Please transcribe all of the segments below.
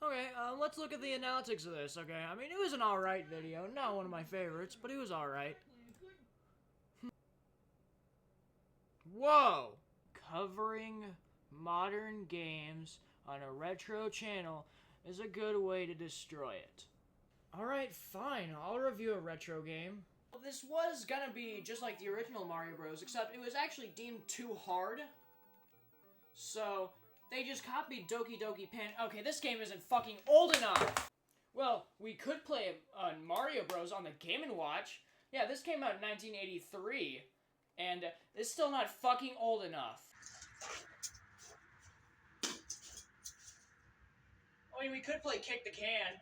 Okay, let's look at the analytics of this, okay? I mean, it was an alright video. Not one of my favorites, but it was alright. Whoa! Covering modern games on a retro channel is a good way to destroy it. Alright, fine. I'll review a retro game. Well, this was gonna be just like the original Mario Bros, except it was actually deemed too hard. So, they just copied Doki Doki Pan. Okay, this game isn't fucking old enough! Well, we could play Mario Bros on the Game & Watch. Yeah, this came out in 1983. And it's still not fucking old enough. I mean, we could play Kick the Can.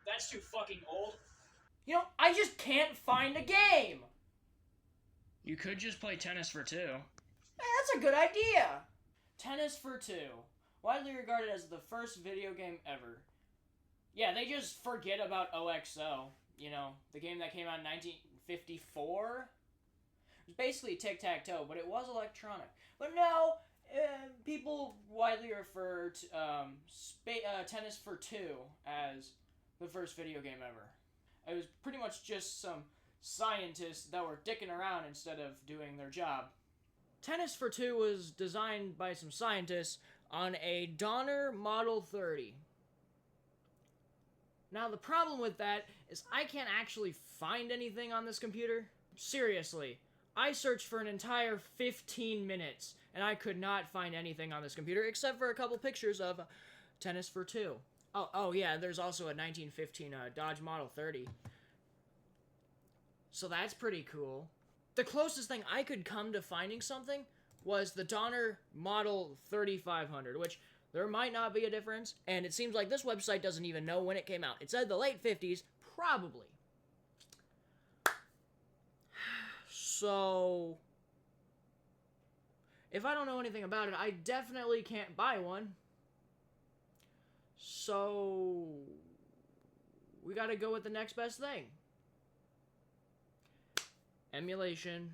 That's too fucking old. You know, I just can't find a game! You could just play Tennis for Two. Hey, that's a good idea! Tennis for Two. Widely regarded as the first video game ever. Yeah, they just forget about OXO. You know, the game that came out in 1954? It was basically tic-tac-toe, but it was electronic. But no, people widely refer to Tennis for Two as the first video game ever. It was pretty much just some scientists that were dicking around instead of doing their job. Tennis for Two was designed by some scientists on a Donner Model 30. Now, the problem with that is I can't actually find anything on this computer. Seriously. I searched for an entire 15 minutes, and I could not find anything on this computer except for a couple pictures of Tennis for Two. Oh yeah, there's also a 1915 Dodge Model 30. So that's pretty cool. The closest thing I could come to finding something was the Donner Model 3500, which there might not be a difference, and it seems like this website doesn't even know when it came out. It said the late 50s, probably. So, if I don't know anything about it, I definitely can't buy one. So, we gotta go with the next best thing. Emulation.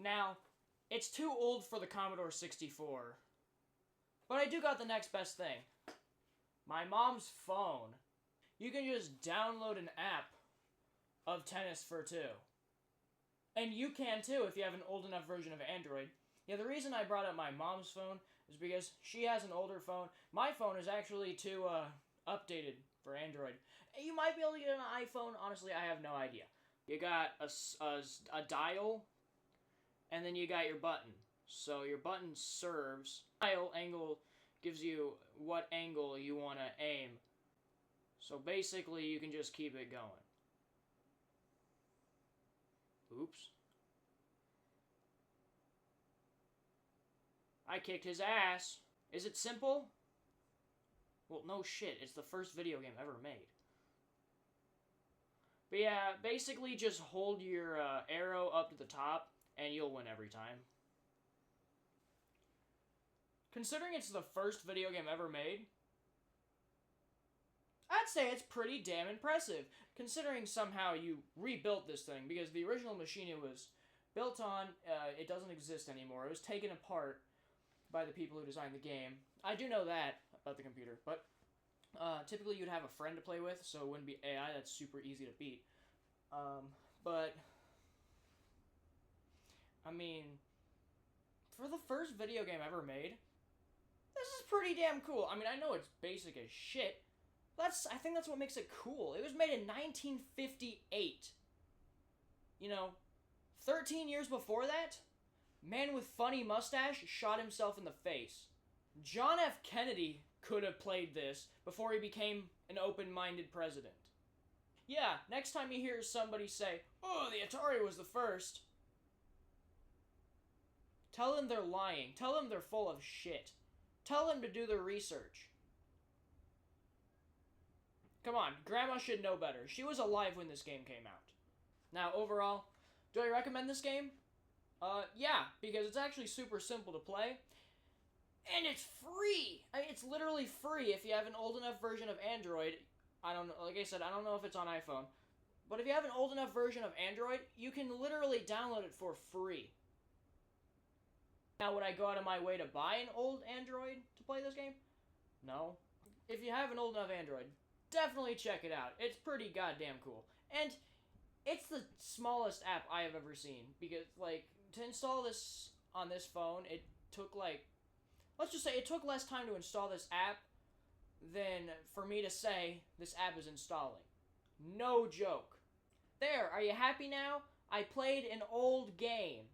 Now, it's too old for the Commodore 64. But I do got the next best thing. My mom's phone. You can just download an app of Tennis for Two. And you can too if you have an old enough version of Android. Yeah, the reason I brought up my mom's phone is because she has an older phone. My phone is actually too updated for Android. You might be able to get an iPhone. Honestly, I have no idea. You got a dial, and then you got your button. So your button serves. Dial angle gives you what angle you want to aim. So basically, you can just keep it going. Oops. I kicked his ass. Is it simple? Well, no shit. It's the first video game ever made. But yeah, basically just hold your arrow up to the top, and you'll win every time. Considering it's the first video game ever made, I'd say it's pretty damn impressive, considering somehow you rebuilt this thing, because the original machine it was built on, it doesn't exist anymore. It was taken apart by the people who designed the game. I do know that about the computer, but typically you'd have a friend to play with, so it wouldn't be AI. That's super easy to beat. But, I mean, for the first video game ever made, this is pretty damn cool. I mean, I know it's basic as shit. I think that's what makes it cool. It was made in 1958. You know, 13 years before that, man with funny mustache shot himself in the face. John F. Kennedy could have played this before he became an open-minded president. Yeah, next time you hear somebody say, "Oh, the Atari was the first," tell them they're lying. Tell them they're full of shit. Tell them to do their research. Come on, Grandma should know better. She was alive when this game came out. Now, overall, do I recommend this game? Yeah, because it's actually super simple to play. And it's free! I mean, it's literally free if you have an old enough version of Android. I don't know, like I said, I don't know if it's on iPhone. But if you have an old enough version of Android, you can literally download it for free. Now, would I go out of my way to buy an old Android to play this game? No. if you have an old enough Android, definitely check it out. It's pretty goddamn cool. And it's the smallest app I have ever seen. Because, like, to install this on this phone, it took, like, let's just say it took less time to install this app than for me to say this app is installing. No joke. There, are you happy now? I played an old game.